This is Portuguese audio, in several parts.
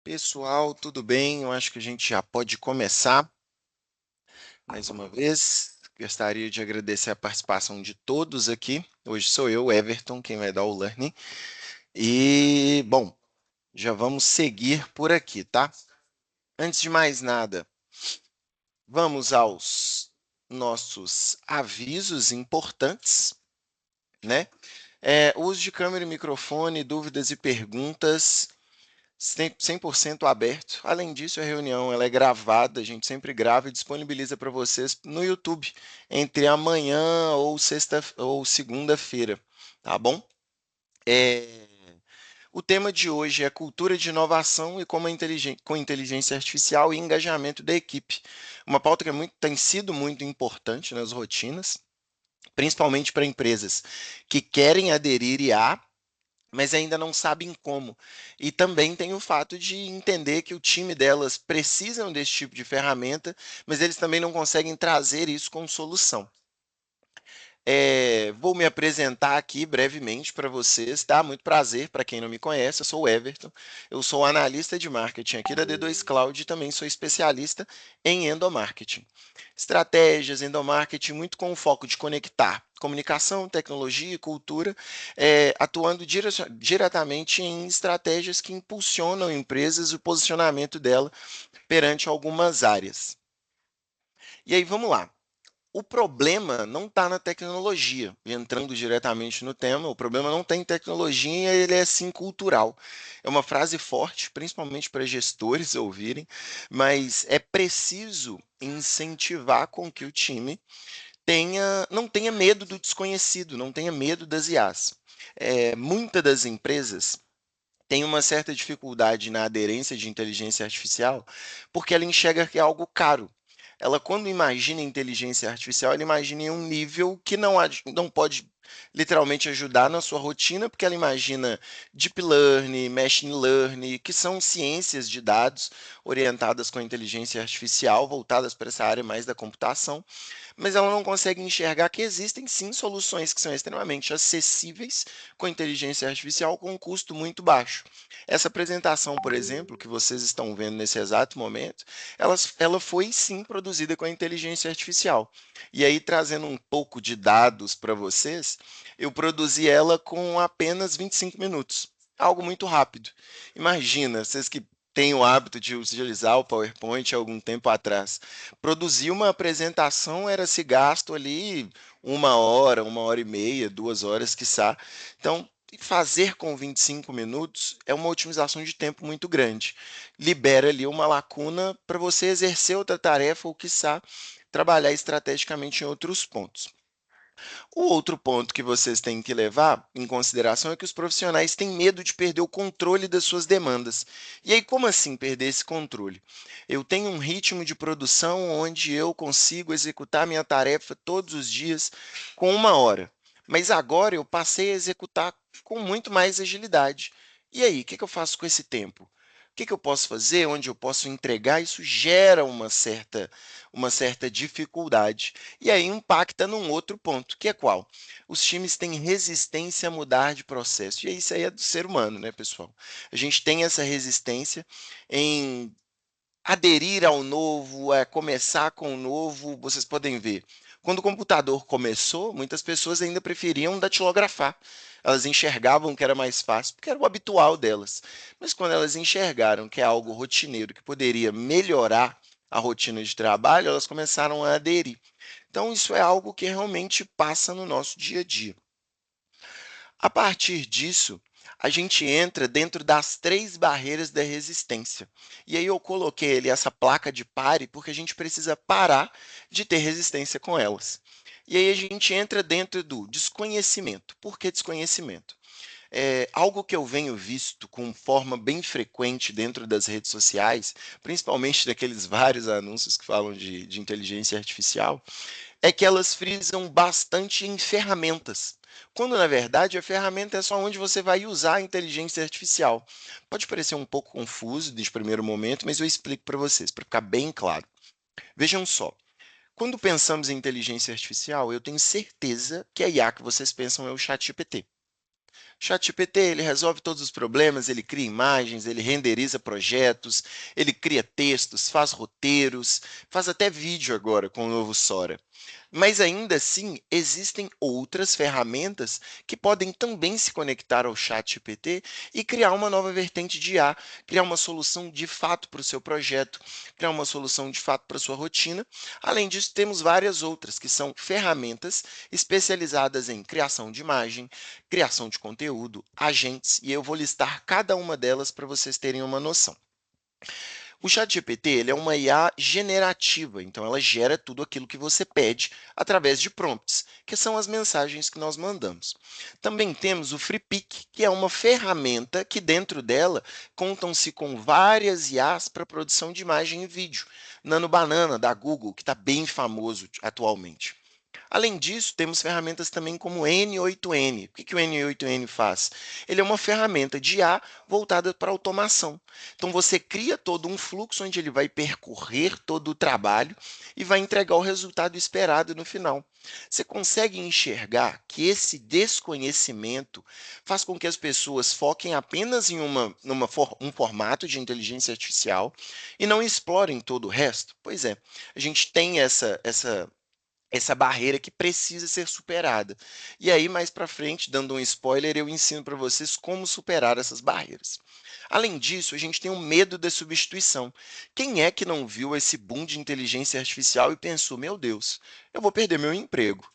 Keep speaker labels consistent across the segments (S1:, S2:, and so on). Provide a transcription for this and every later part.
S1: Pessoal, tudo bem? Eu acho que a gente já pode começar mais uma vez. Gostaria de agradecer a participação de todos aqui. Hoje sou eu, Everton, quem vai dar o learning. E, bom, já vamos seguir por aqui, tá? Antes de mais nada, vamos aos nossos avisos importantes, né? Uso de câmera e microfone, dúvidas e perguntas 100% aberto. Além disso, a reunião ela é gravada, a gente sempre grava e disponibiliza para vocês no YouTube entre amanhã ou sexta ou segunda-feira, tá bom? É, O tema de hoje é cultura de inovação e como com inteligência artificial e engajamento da equipe. Uma pauta que tem sido muito importante nas rotinas, principalmente para empresas que querem aderir IA, mas ainda não sabem como. E também tem o fato de entender que o time delas precisam desse tipo de ferramenta, mas eles também não conseguem trazer isso com solução. Vou me apresentar aqui brevemente para vocês, tá? Muito prazer, para quem não me conhece, eu sou o Everton, eu sou analista de marketing aqui da D2 Cloud e também sou especialista em endomarketing. Estratégias, endomarketing, muito com o foco de conectar comunicação, tecnologia e cultura, atuando diretamente em estratégias que impulsionam empresas e o posicionamento dela perante algumas áreas. E aí, vamos lá. O problema não está na tecnologia, entrando diretamente no tema, o problema não está em tecnologia, ele é sim cultural. É uma frase forte, principalmente para gestores ouvirem, mas é preciso incentivar com que o time não tenha medo do desconhecido, não tenha medo das IAs. Muitas das empresas têm uma certa dificuldade na aderência de inteligência artificial, porque ela enxerga que é algo caro. Ela, quando imagina inteligência artificial, ela imagina em um nível que não pode literalmente ajudar na sua rotina, porque ela imagina deep learning, machine learning, que são ciências de dados orientadas com a inteligência artificial, voltadas para essa área mais da computação, mas ela não consegue enxergar que existem sim soluções que são extremamente acessíveis com inteligência artificial com um custo muito baixo. Essa apresentação, por exemplo, que vocês estão vendo nesse exato momento, ela foi sim produzida com a inteligência artificial. E aí, trazendo um pouco de dados para vocês, eu produzi ela com apenas 25 minutos. Algo muito rápido. Imagina, vocês que têm o hábito de utilizar o PowerPoint há algum tempo atrás. Produzir uma apresentação era se gasto ali 1 hora, 1 hora e meia, 2 horas, quiçá. Então, fazer com 25 minutos é uma otimização de tempo muito grande. Libera ali uma lacuna para você exercer outra tarefa ou, quiçá, trabalhar estrategicamente em outros pontos. O outro ponto que vocês têm que levar em consideração é que os profissionais têm medo de perder o controle das suas demandas. E aí, como assim perder esse controle? Eu tenho um ritmo de produção onde eu consigo executar minha tarefa todos os dias com 1 hora, mas agora eu passei a executar com muito mais agilidade. E aí, o que eu faço com esse tempo? O que eu posso fazer? Onde eu posso entregar? Isso gera uma certa dificuldade. E aí impacta num outro ponto, que é qual? Os times têm resistência a mudar de processo. E isso aí é do ser humano, né, pessoal? A gente tem essa resistência em aderir ao novo, a começar com o novo. Vocês podem ver. Quando o computador começou, muitas pessoas ainda preferiam datilografar. Elas enxergavam que era mais fácil, porque era o habitual delas. Mas quando elas enxergaram que é algo rotineiro, que poderia melhorar a rotina de trabalho, elas começaram a aderir. Então, isso é algo que realmente passa no nosso dia a dia. A partir disso, a gente entra dentro das 3 barreiras da resistência. E aí eu coloquei ali essa placa de pare, porque a gente precisa parar de ter resistência com elas. E aí a gente entra dentro do desconhecimento. Por que desconhecimento? Algo que eu venho visto com forma bem frequente dentro das redes sociais, principalmente daqueles vários anúncios que falam de inteligência artificial, é que elas frisam bastante em ferramentas, quando na verdade a ferramenta é só onde você vai usar a inteligência artificial. Pode parecer um pouco confuso de primeiro momento, mas eu explico para vocês, para ficar bem claro. Vejam só, quando pensamos em inteligência artificial, eu tenho certeza que a IA que vocês pensam é o ChatGPT. ChatGPT, ele resolve todos os problemas, ele cria imagens, ele renderiza projetos, ele cria textos, faz roteiros, faz até vídeo agora com o novo Sora. Mas ainda assim, existem outras ferramentas que podem também se conectar ao ChatGPT e criar uma nova vertente de IA, criar uma solução de fato para o seu projeto, criar uma solução de fato para a sua rotina. Além disso, temos várias outras que são ferramentas especializadas em criação de imagem, criação de conteúdo, agentes, e eu vou listar cada uma delas para vocês terem uma noção. O ChatGPT, ele é uma IA generativa, então ela gera tudo aquilo que você pede através de prompts, que são as mensagens que nós mandamos. Também temos o FreePic, que é uma ferramenta que dentro dela contam-se com várias IAs para produção de imagem e vídeo. Nano Banana, da Google, que está bem famoso atualmente. Além disso, temos ferramentas também como o N8N. O que o N8N faz? Ele é uma ferramenta de IA voltada para automação. Então, você cria todo um fluxo onde ele vai percorrer todo o trabalho e vai entregar o resultado esperado no final. Você consegue enxergar que esse desconhecimento faz com que as pessoas foquem apenas em um formato de inteligência artificial e não explorem todo o resto? Pois é, a gente tem essa barreira que precisa ser superada. E aí, mais para frente, dando um spoiler, eu ensino para vocês como superar essas barreiras. Além disso, a gente tem o medo da substituição. Quem é que não viu esse boom de inteligência artificial e pensou, meu Deus, eu vou perder meu emprego?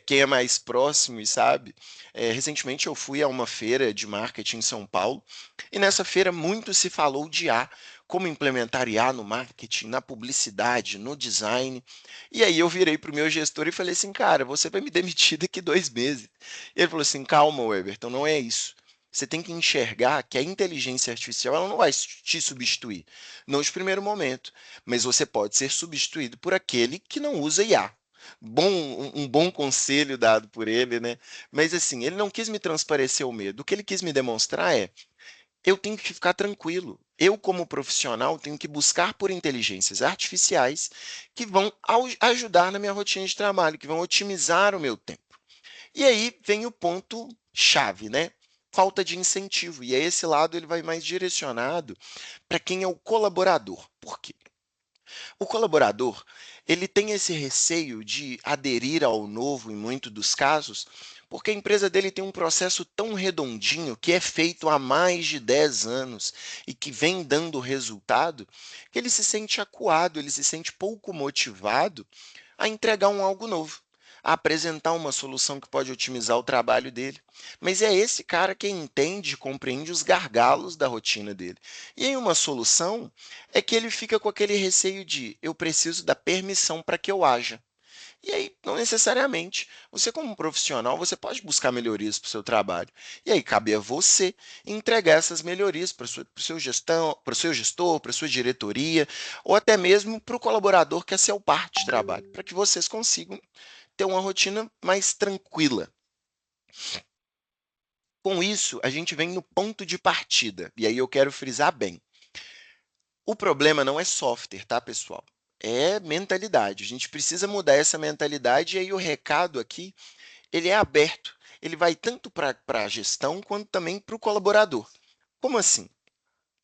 S1: Quem é mais próximo e sabe, recentemente eu fui a uma feira de marketing em São Paulo e nessa feira muito se falou de IA, como implementar IA no marketing, na publicidade, no design. E aí eu virei para o meu gestor e falei assim, cara, você vai me demitir daqui 2 meses. E ele falou assim, calma, Weberton, não é isso. Você tem que enxergar que a inteligência artificial ela não vai te substituir, não de primeiro momento, mas você pode ser substituído por aquele que não usa IA. Um bom conselho dado por ele, né? Mas assim, ele não quis me transparecer o medo. O que ele quis me demonstrar é eu tenho que ficar tranquilo. Eu, como profissional, tenho que buscar por inteligências artificiais que vão ajudar na minha rotina de trabalho, que vão otimizar o meu tempo. E aí vem o ponto chave, né? Falta de incentivo. E aí esse lado ele vai mais direcionado para quem é o colaborador. Por quê? O colaborador, ele tem esse receio de aderir ao novo em muitos dos casos, porque a empresa dele tem um processo tão redondinho, que é feito há mais de 10 anos e que vem dando resultado, que ele se sente acuado, ele se sente pouco motivado a entregar algo novo, a apresentar uma solução que pode otimizar o trabalho dele. Mas é esse cara que entende e compreende os gargalos da rotina dele. E aí uma solução é que ele fica com aquele receio de eu preciso da permissão para que eu haja. E aí, não necessariamente. Você, como profissional, você pode buscar melhorias para o seu trabalho. E aí, cabe a você entregar essas melhorias para o seu gestão, para o seu gestor, para a sua diretoria, ou até mesmo para o colaborador que é seu parte de trabalho, para que vocês consigam ter uma rotina mais tranquila. Com isso, a gente vem no ponto de partida, e aí eu quero frisar bem. O problema não é software, tá, pessoal? É mentalidade. A gente precisa mudar essa mentalidade, e aí o recado aqui, ele é aberto. Ele vai tanto para a gestão quanto também para o colaborador. Como assim?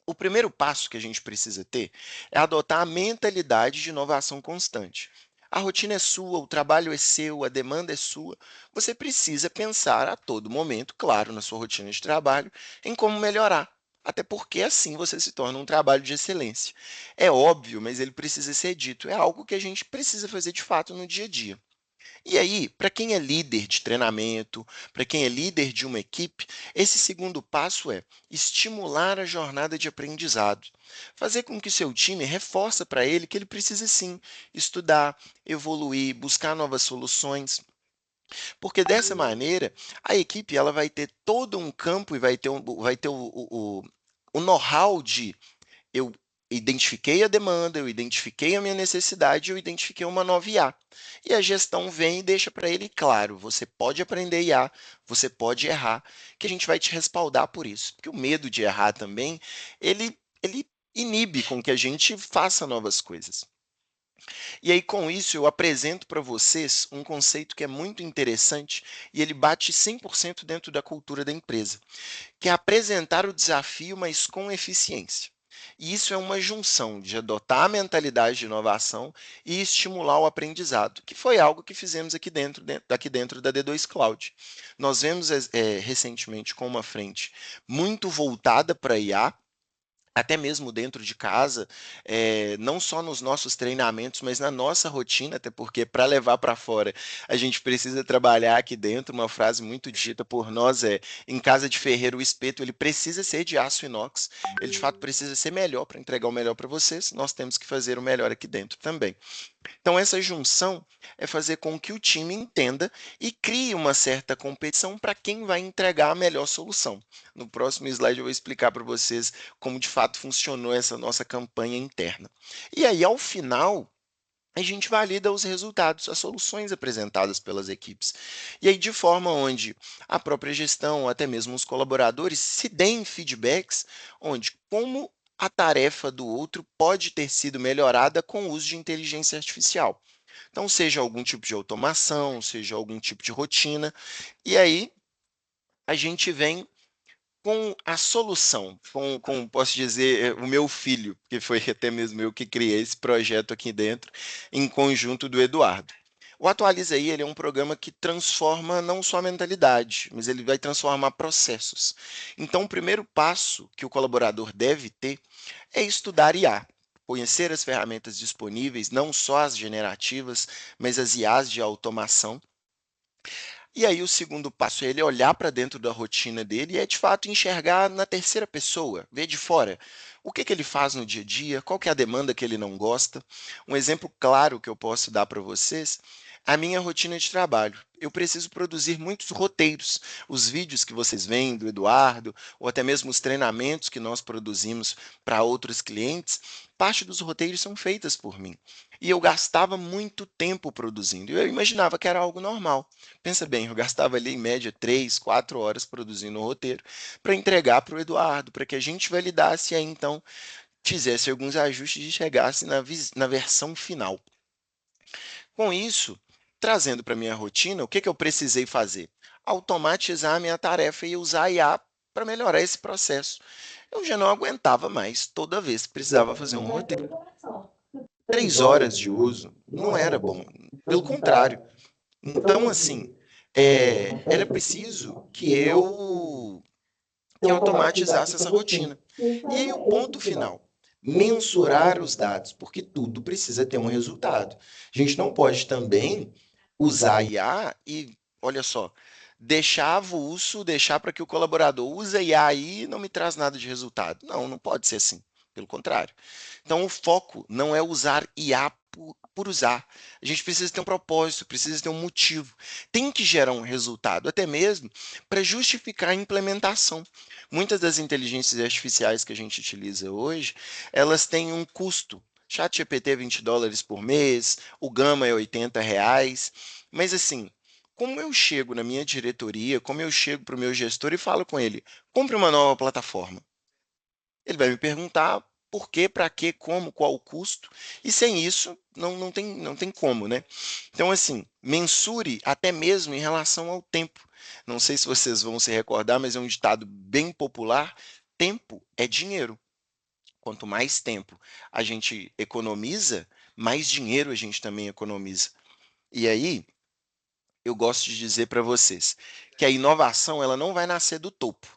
S1: O primeiro passo que a gente precisa ter é adotar a mentalidade de inovação constante. A rotina é sua, o trabalho é seu, a demanda é sua. Você precisa pensar a todo momento, claro, na sua rotina de trabalho, em como melhorar. Até porque assim você se torna um trabalho de excelência. É óbvio, mas ele precisa ser dito. É algo que a gente precisa fazer de fato no dia a dia. E aí, para quem é líder de treinamento, para quem é líder de uma equipe, esse segundo passo é estimular a jornada de aprendizado. Fazer com que seu time reforce para ele que ele precisa sim estudar, evoluir, buscar novas soluções, porque dessa maneira a equipe ela vai ter todo um campo e vai ter o know-how de eu identifiquei a demanda, eu identifiquei a minha necessidade, eu identifiquei uma nova IA. E a gestão vem e deixa para ele claro, você pode aprender IA, você pode errar, que a gente vai te respaldar por isso. Porque o medo de errar também, ele inibe com que a gente faça novas coisas. E aí, com isso, eu apresento para vocês um conceito que é muito interessante e ele bate 100% dentro da cultura da empresa, que é apresentar o desafio, mas com eficiência. E isso é uma junção de adotar a mentalidade de inovação e estimular o aprendizado, que foi algo que fizemos aqui dentro da D2 Cloud. Nós vemos recentemente com uma frente muito voltada para IA, até mesmo dentro de casa, não só nos nossos treinamentos, mas na nossa rotina, até porque para levar para fora a gente precisa trabalhar aqui dentro. Uma frase muito dita por nós é: em casa de ferreiro, o espeto ele precisa ser de aço inox, ele de fato precisa ser melhor para entregar o melhor para vocês, nós temos que fazer o melhor aqui dentro também. Então, essa junção é fazer com que o time entenda e crie uma certa competição para quem vai entregar a melhor solução. No próximo slide, eu vou explicar para vocês como de fato funcionou essa nossa campanha interna. E aí, ao final, a gente valida os resultados, as soluções apresentadas pelas equipes. E aí, de forma onde a própria gestão, até mesmo os colaboradores, se deem feedbacks, onde como a tarefa do outro pode ter sido melhorada com o uso de inteligência artificial. Então, seja algum tipo de automação, seja algum tipo de rotina, e aí a gente vem com a solução, com posso dizer, o meu filho, que foi até mesmo eu que criei esse projeto aqui dentro, em conjunto do Eduardo. O Atualiza aí, ele é um programa que transforma não só a mentalidade, mas ele vai transformar processos. Então, o primeiro passo que o colaborador deve ter é estudar IA, conhecer as ferramentas disponíveis, não só as generativas, mas as IAs de automação. E aí o segundo passo é ele olhar para dentro da rotina dele e é de fato enxergar na terceira pessoa, ver de fora. O que que ele faz no dia a dia, qual que é a demanda que ele não gosta. Um exemplo claro que eu posso dar para vocês, a minha rotina de trabalho. Eu preciso produzir muitos roteiros. Os vídeos que vocês veem do Eduardo, ou até mesmo os treinamentos que nós produzimos para outros clientes, parte dos roteiros são feitas por mim. E eu gastava muito tempo produzindo. Eu imaginava que era algo normal. Pensa bem, eu gastava ali em média 3, 4 horas produzindo o roteiro para entregar para o Eduardo, para que a gente validasse e aí então fizesse alguns ajustes e chegasse na versão final. Com isso, trazendo para a minha rotina, o que que eu precisei fazer? Automatizar a minha tarefa e usar a IA para melhorar esse processo. Eu já não aguentava mais toda vez que precisava fazer um roteiro. 3 horas de uso não era bom, pelo contrário. Então, assim, era preciso que eu automatizasse essa rotina. E aí o ponto final, mensurar os dados, porque tudo precisa ter um resultado. A gente não pode também usar a IA e, olha só, deixar avulso, deixar para que o colaborador use a IA e não me traz nada de resultado. Não, não pode ser assim. Pelo contrário. Então, o foco não é usar IA por usar. A gente precisa ter um propósito, precisa ter um motivo. Tem que gerar um resultado, até mesmo para justificar a implementação. Muitas das inteligências artificiais que a gente utiliza hoje, elas têm um custo. ChatGPT é US$ 20 por mês, o Gama é R$ 80, mas assim, como eu chego na minha diretoria, como eu chego para o meu gestor e falo com ele, compre uma nova plataforma. Ele vai me perguntar por quê, para quê, como, qual o custo, e sem isso não tem como, né? Então, assim, mensure até mesmo em relação ao tempo. Não sei se vocês vão se recordar, mas é um ditado bem popular: tempo é dinheiro. Quanto mais tempo a gente economiza, mais dinheiro a gente também economiza. E aí, eu gosto de dizer para vocês que a inovação ela não vai nascer do topo.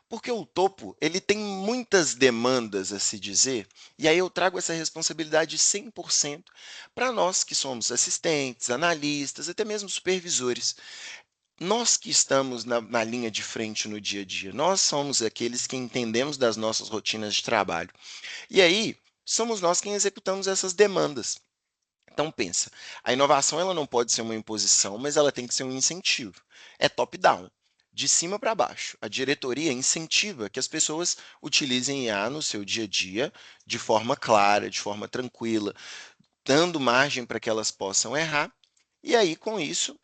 S1: Porque o topo, ele tem muitas demandas a se dizer, e aí eu trago essa responsabilidade 100% para nós que somos assistentes, analistas, até mesmo supervisores. Nós que estamos na linha de frente no dia a dia, nós somos aqueles que entendemos das nossas rotinas de trabalho. E aí, somos nós quem executamos essas demandas. Então pensa, a inovação ela não pode ser uma imposição, mas ela tem que ser um incentivo. É top-down, de cima para baixo. A diretoria incentiva que as pessoas utilizem IA no seu dia a dia de forma clara, de forma tranquila, dando margem para que elas possam errar. E aí, com isso,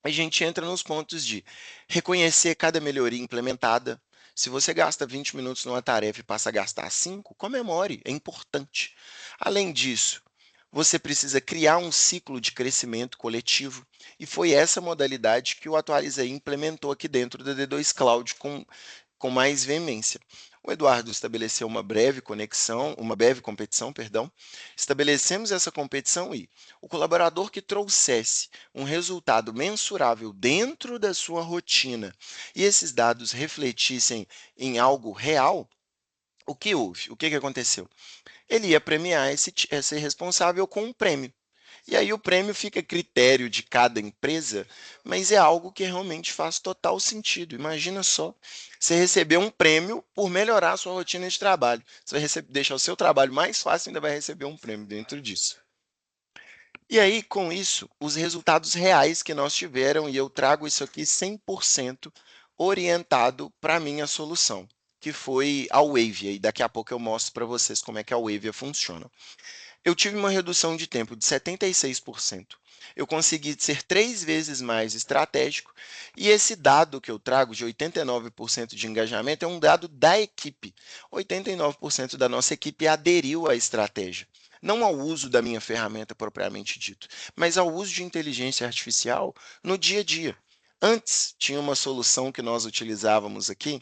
S1: a gente entra nos pontos de reconhecer cada melhoria implementada. Se você gasta 20 minutos numa tarefa e passa a gastar 5, comemore, é importante. Além disso, Você precisa criar um ciclo de crescimento coletivo, e foi essa modalidade que o Atualiza implementou aqui dentro da D2 Cloud com mais veemência. O Eduardo estabeleceu uma breve competição, perdão. Estabelecemos essa competição e o colaborador que trouxesse um resultado mensurável dentro da sua rotina e esses dados refletissem em algo real, o que houve? O que aconteceu? Ele ia premiar esse responsável com um prêmio. E aí o prêmio fica a critério de cada empresa, mas é algo que realmente faz total sentido. Imagina só, você receber um prêmio por melhorar a sua rotina de trabalho. Você vai deixar o seu trabalho mais fácil e ainda vai receber um prêmio dentro disso. E aí, com isso, os resultados reais que nós tiveram, e eu trago isso aqui 100% orientado para a minha solução, que foi a Wavia, e daqui a pouco eu mostro para vocês como é que a Wavia funciona. Eu tive uma redução de tempo de 76%. Eu consegui ser 3 vezes mais estratégico, e esse dado que eu trago de 89% de engajamento é um dado da equipe. 89% da nossa equipe aderiu à estratégia. Não ao uso da minha ferramenta propriamente dito, mas ao uso de inteligência artificial no dia a dia. Antes, tinha uma solução que nós utilizávamos aqui,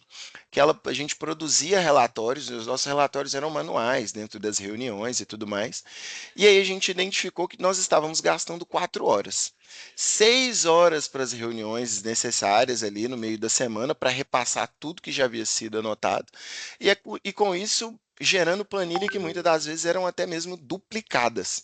S1: que a gente produzia relatórios, e os nossos relatórios eram manuais dentro das reuniões e tudo mais. E aí a gente identificou que nós estávamos gastando 4 horas. 6 horas para as reuniões necessárias ali no meio da semana para repassar tudo que já havia sido anotado. E com isso, gerando planilha que muitas das vezes eram até mesmo duplicadas.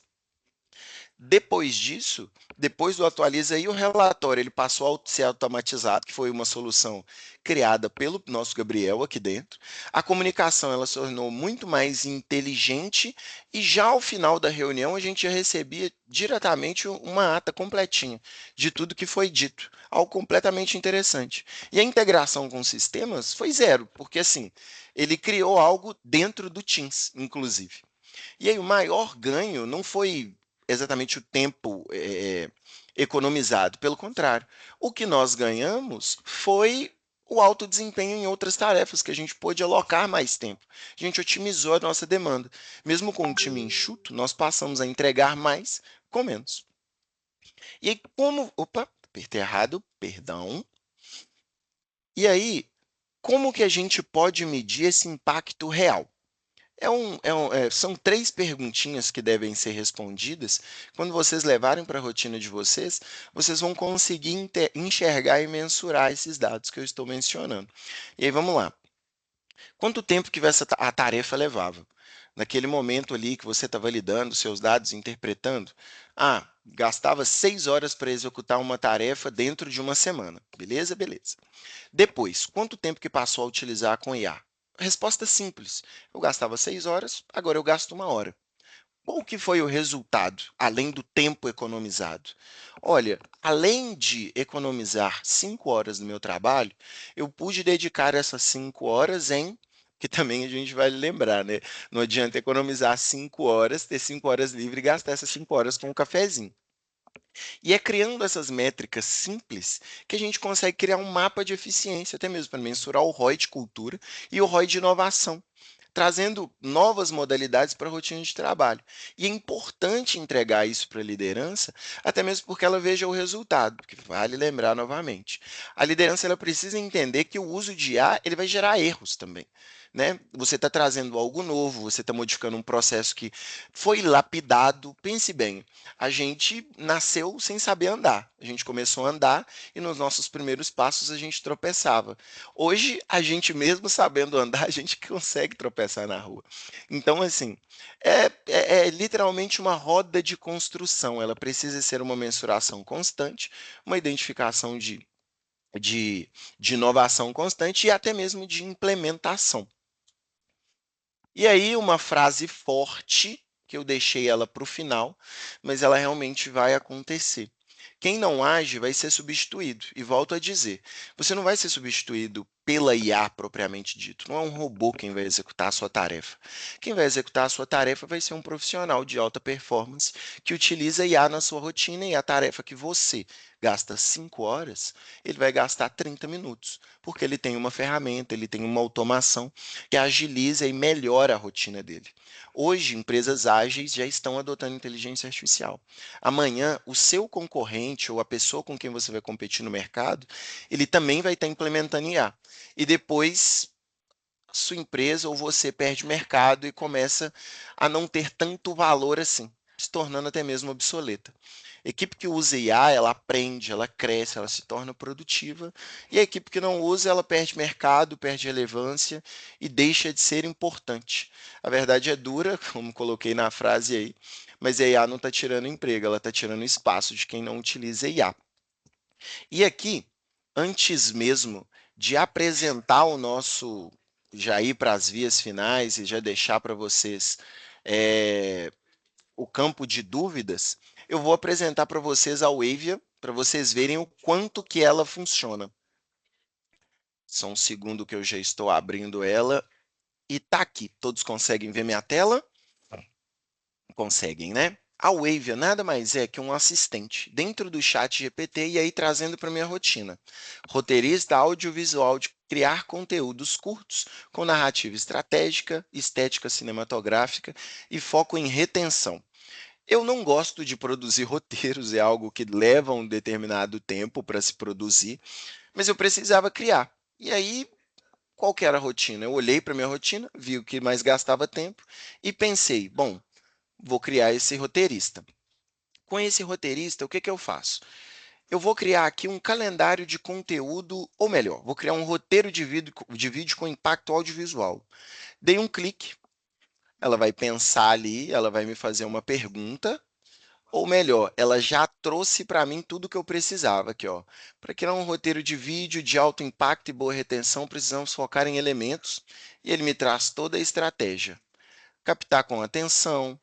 S1: Depois disso, depois do Atualiza aí, o relatório ele passou a ser automatizado, que foi uma solução criada pelo nosso Gabriel aqui dentro. A comunicação ela se tornou muito mais inteligente e já ao final da reunião a gente já recebia diretamente uma ata completinha de tudo que foi dito, algo completamente interessante. E a integração com sistemas foi zero, porque assim, ele criou algo dentro do Teams, inclusive. E aí o maior ganho não foi exatamente o tempo economizado, pelo contrário. O que nós ganhamos foi o alto desempenho em outras tarefas, que a gente pôde alocar mais tempo. A gente otimizou a nossa demanda. Mesmo com um time enxuto, nós passamos a entregar mais com menos. E aí, como. Opa, apertei errado, perdão. E aí, como que a gente pode medir esse impacto real? São 3 perguntinhas que devem ser respondidas. Quando vocês levarem para a rotina de vocês, vocês vão conseguir enxergar e mensurar esses dados que eu estou mencionando. E aí, vamos lá. Quanto tempo que a tarefa levava? Naquele momento ali que você está validando seus dados, interpretando, gastava 6 horas para executar uma tarefa dentro de uma semana. Beleza? Beleza. Depois, quanto tempo que passou a utilizar com IA? Resposta simples. Eu gastava 6 horas, agora eu gasto 1 hora. Qual que foi o resultado, além do tempo economizado? Olha, além de economizar 5 horas do meu trabalho, eu pude dedicar essas 5 horas que também a gente vai lembrar, né? Não adianta economizar 5 horas, ter 5 horas livre e gastar essas 5 horas com um cafezinho. E é criando essas métricas simples que a gente consegue criar um mapa de eficiência, até mesmo para mensurar o ROI de cultura e o ROI de inovação, trazendo novas modalidades para a rotina de trabalho. E é importante entregar isso para a liderança, até mesmo porque ela veja o resultado, porque vale lembrar novamente. A liderança ela precisa entender que o uso de IA ele vai gerar erros também. Né? Você está trazendo algo novo, você está modificando um processo que foi lapidado. Pense bem, a gente nasceu sem saber andar. A gente começou a andar e nos nossos primeiros passos a gente tropeçava. Hoje, a gente mesmo sabendo andar, a gente consegue tropeçar na rua. Então, assim, é literalmente uma roda de construção. Ela precisa ser uma mensuração constante, uma identificação de, de inovação constante e até mesmo de implementação. E aí, uma frase forte, que eu deixei ela para o final, mas ela realmente vai acontecer. Quem não age vai ser substituído. E volto a dizer, você não vai ser substituído pela IA propriamente dito. Não é um robô quem vai executar a sua tarefa. Quem vai executar a sua tarefa vai ser um profissional de alta performance que utiliza IA na sua rotina e a tarefa que você gasta 5 horas, ele vai gastar 30 minutos, porque ele tem uma ferramenta, ele tem uma automação que agiliza e melhora a rotina dele. Hoje, empresas ágeis já estão adotando inteligência artificial. Amanhã, o seu concorrente ou a pessoa com quem você vai competir no mercado, ele também vai estar implementando IA. E depois sua empresa ou você perde mercado e começa a não ter tanto valor assim, se tornando até mesmo obsoleta. Equipe que usa IA, ela aprende, ela cresce, ela se torna produtiva, e a equipe que não usa, ela perde mercado, perde relevância e deixa de ser importante. A verdade é dura, como coloquei na frase aí, mas a IA não está tirando emprego, ela está tirando espaço de quem não utiliza IA. E aqui, antes mesmo de apresentar o nosso, já ir para as vias finais e já deixar para vocês o campo de dúvidas, eu vou apresentar para vocês a Wavia, para vocês verem o quanto que ela funciona. Só um segundo que eu já estou abrindo ela e tá aqui. Todos conseguem ver minha tela? Conseguem, né? A Wavia nada mais é que um assistente dentro do chat GPT e aí trazendo para minha rotina. Roteirista audiovisual de criar conteúdos curtos com narrativa estratégica, estética cinematográfica e foco em retenção. Eu não gosto de produzir roteiros, é algo que leva um determinado tempo para se produzir, mas eu precisava criar. E aí, qual que era a rotina? Eu olhei para minha rotina, vi o que mais gastava tempo e pensei, bom, vou criar esse roteirista. Com esse roteirista, o que que eu faço? Eu vou criar aqui um calendário de conteúdo, ou melhor, vou criar um roteiro de vídeo com impacto audiovisual. Dei um clique, ela vai pensar ali, ela vai me fazer uma pergunta, ou melhor, ela já trouxe para mim tudo o que eu precisava aqui, ó. Para criar um roteiro de vídeo de alto impacto e boa retenção, precisamos focar em elementos, e ele me traz toda a estratégia. Captar com atenção,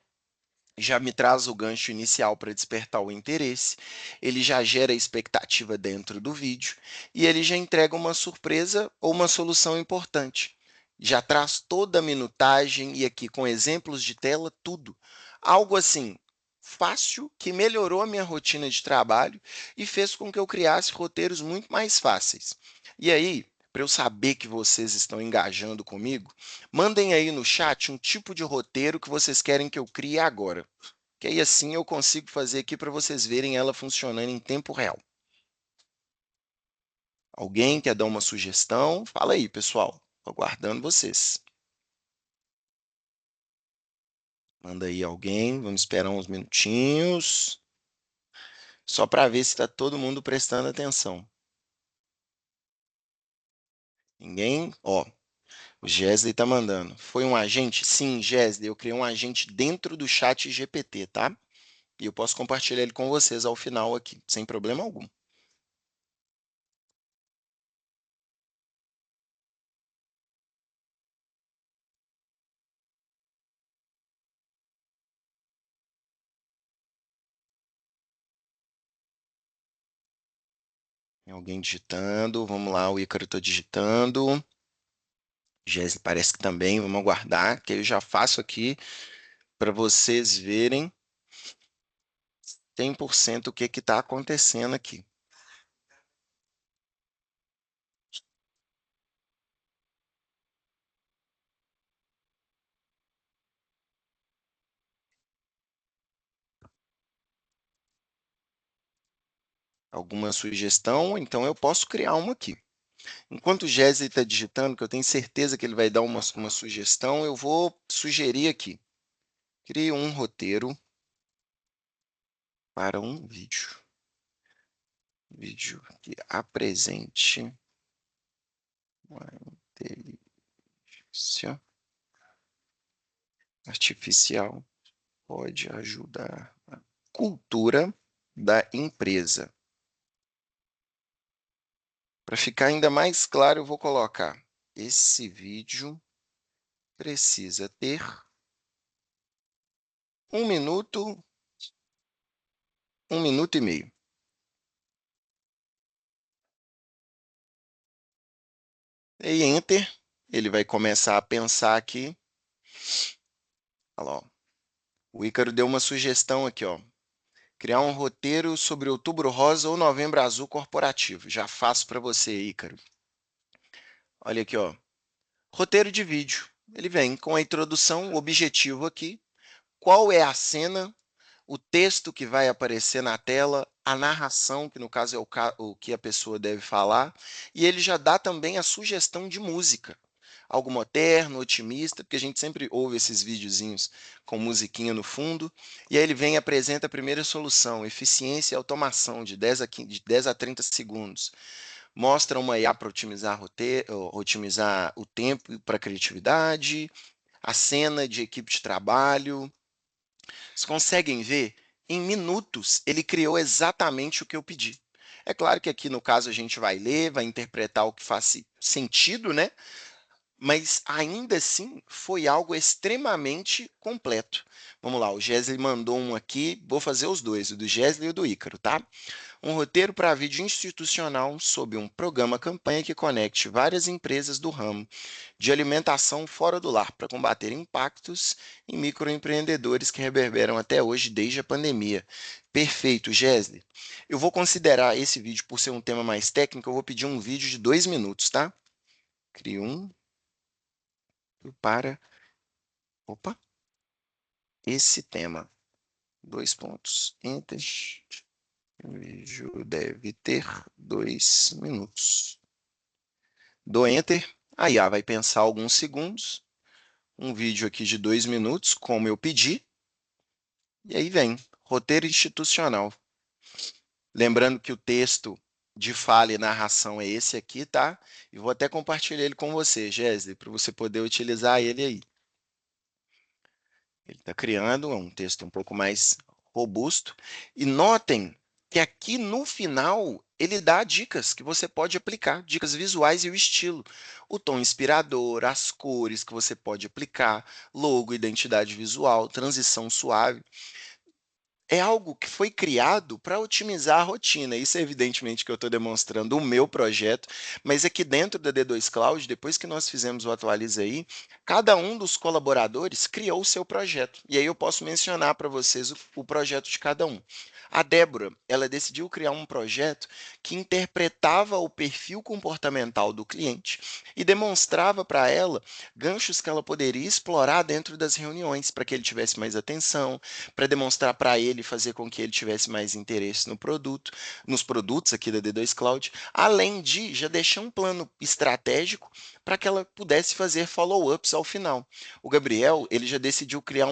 S1: já me traz o gancho inicial para despertar o interesse, ele já gera expectativa dentro do vídeo e ele já entrega uma surpresa ou uma solução importante. Já traz toda a minutagem e aqui com exemplos de tela, tudo. Algo assim fácil que melhorou a minha rotina de trabalho e fez com que eu criasse roteiros muito mais fáceis. E aí, para eu saber que vocês estão engajando comigo, mandem aí no chat um tipo de roteiro que vocês querem que eu crie agora. Que aí assim eu consigo fazer aqui para vocês verem ela funcionando em tempo real. Alguém quer dar uma sugestão? Fala aí, pessoal. Estou aguardando vocês. Manda aí alguém, vamos esperar uns minutinhos, só para ver se está todo mundo prestando atenção. Ninguém? Ó, o Gesley está mandando. Foi um agente? Sim, Gesley, eu criei um agente dentro do chat GPT, tá? E eu posso compartilhar ele com vocês ao final aqui, sem problema algum. Tem alguém digitando? Vamos lá, o Ícaro está digitando. Gesley parece que também, vamos aguardar, que eu já faço aqui para vocês verem 100% o que está acontecendo aqui. Alguma sugestão? Então eu posso criar uma aqui. Enquanto o Gesley está digitando, que eu tenho certeza que ele vai dar uma sugestão, eu vou sugerir aqui. Crie um roteiro para um vídeo. Vídeo que apresente uma inteligência artificial pode ajudar a cultura da empresa. Para ficar ainda mais claro, eu vou colocar: esse vídeo precisa ter 1 minuto, 1 minuto e meio. Dei Enter, ele vai começar a pensar aqui. Olha lá, ó. O Ícaro deu uma sugestão aqui, ó. Criar um roteiro sobre Outubro Rosa ou Novembro Azul corporativo. Já faço para você, Ícaro. Olha aqui, ó. Roteiro de vídeo. Ele vem com a introdução, o objetivo aqui, qual é a cena, o texto que vai aparecer na tela, a narração, que no caso é o que a pessoa deve falar, e ele já dá também a sugestão de música. Algo moderno, otimista, porque a gente sempre ouve esses videozinhos com musiquinha no fundo, e aí ele vem e apresenta a primeira solução, eficiência e automação de 10 a 30 segundos. Mostra uma IA para otimizar o tempo para criatividade, a cena de equipe de trabalho. Vocês conseguem ver? Em minutos, ele criou exatamente o que eu pedi. É claro que aqui, no caso, a gente vai ler, vai interpretar o que faz sentido, né? Mas ainda assim foi algo extremamente completo. Vamos lá, o Gesley mandou um aqui, vou fazer os dois, o do Gesley e o do Ícaro, tá? Um roteiro para vídeo institucional sobre um programa-campanha que conecte várias empresas do ramo de alimentação fora do lar para combater impactos em microempreendedores que reverberam até hoje desde a pandemia. Perfeito, Gesley. Eu vou considerar esse vídeo, por ser um tema mais técnico, eu vou pedir um vídeo de 2 minutos, tá? Crio um para, opa, esse tema. 2 pontos. Enter. O vídeo deve ter 2 minutos. Dou Enter. A IA vai pensar alguns segundos. Um vídeo aqui de 2 minutos, como eu pedi. E aí vem, roteiro institucional. Lembrando que o texto de fala e narração é esse aqui, tá? E vou até compartilhar ele com você, Gesley, para você poder utilizar ele aí. Ele está criando um texto um pouco mais robusto. E notem que aqui no final ele dá dicas que você pode aplicar, dicas visuais e o estilo. O tom inspirador, as cores que você pode aplicar, logo, identidade visual, transição suave. É algo que foi criado para otimizar a rotina. Isso é evidentemente que eu estou demonstrando o meu projeto, mas aqui dentro da D2 Cloud, depois que nós fizemos o Atualiza aí, cada um dos colaboradores criou o seu projeto. E aí eu posso mencionar para vocês o projeto de cada um. A Débora, ela decidiu criar um projeto que interpretava o perfil comportamental do cliente e demonstrava para ela ganchos que ela poderia explorar dentro das reuniões para que ele tivesse mais atenção, para demonstrar para ele, fazer com que ele tivesse mais interesse no produto, nos produtos aqui da D2 Cloud, além de já deixar um plano estratégico para que ela pudesse fazer follow-ups ao final. O Gabriel, ele já decidiu criar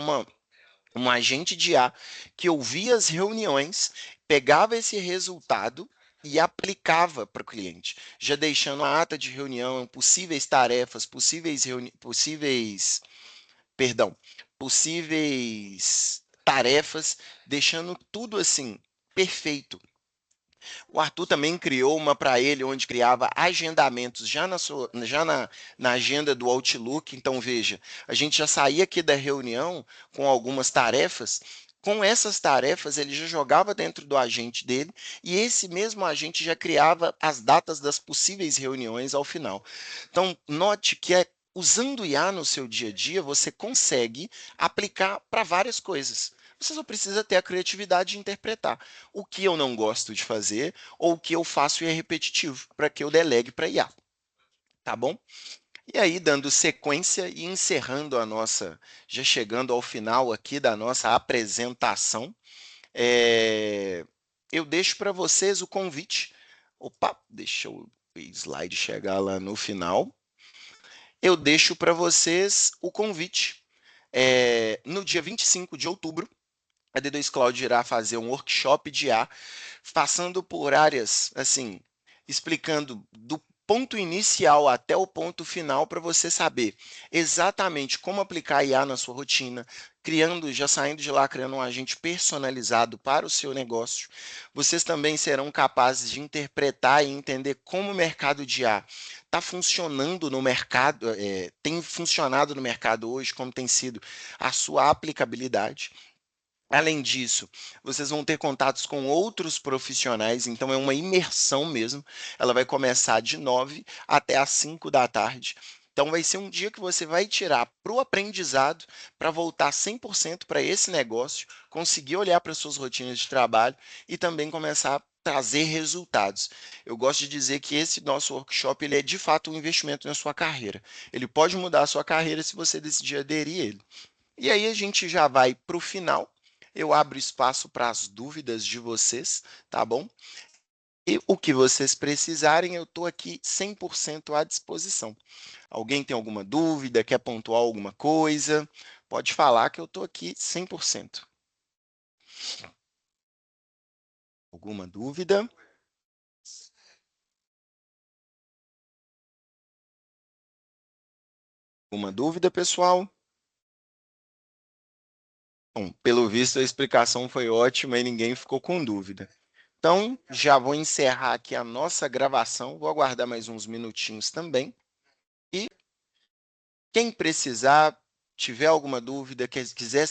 S1: um agente de IA que ouvia as reuniões, pegava esse resultado e aplicava para o cliente, já deixando a ata de reunião, possíveis tarefas, perdão, possíveis tarefas, deixando tudo assim perfeito. O Arthur também criou uma para ele, onde criava agendamentos já na agenda do Outlook. Então, veja, a gente já saía aqui da reunião com algumas tarefas. Com essas tarefas, ele já jogava dentro do agente dele e esse mesmo agente já criava as datas das possíveis reuniões ao final. Então, note que usando IA no seu dia a dia, você consegue aplicar para várias coisas. Você só precisa ter a criatividade de interpretar o que eu não gosto de fazer ou o que eu faço e é repetitivo, para que eu delegue para IA, tá bom? E aí, dando sequência e encerrando já chegando ao final aqui da nossa apresentação, eu deixo para vocês o convite. Opa, deixa o slide chegar lá no final. Eu deixo para vocês o convite. No dia 25 de outubro, a D2 Cloud irá fazer um workshop de IA, passando por áreas, assim, explicando do ponto inicial até o ponto final para você saber exatamente como aplicar IA na sua rotina, já saindo de lá, criando um agente personalizado para o seu negócio. Vocês também serão capazes de interpretar e entender como o mercado de IA está funcionando no mercado, tem funcionado no mercado hoje, como tem sido a sua aplicabilidade. Além disso, vocês vão ter contatos com outros profissionais, então é uma imersão mesmo. Ela vai começar de 9 até às 5 da tarde. Então vai ser um dia que você vai tirar para o aprendizado, para voltar 100% para esse negócio, conseguir olhar para suas rotinas de trabalho e também começar a trazer resultados. Eu gosto de dizer que esse nosso workshop ele é de fato um investimento na sua carreira. Ele pode mudar a sua carreira se você decidir aderir a ele. E aí a gente já vai para o final. Eu abro espaço para as dúvidas de vocês, tá bom? E o que vocês precisarem, eu estou aqui 100% à disposição. Alguém tem alguma dúvida, quer pontuar alguma coisa? Pode falar que eu estou aqui 100%. Alguma dúvida? Alguma dúvida, pessoal? Bom, pelo visto a explicação foi ótima e ninguém ficou com dúvida. Então, já vou encerrar aqui a nossa gravação, vou aguardar mais uns minutinhos também. E quem precisar, tiver alguma dúvida, quiser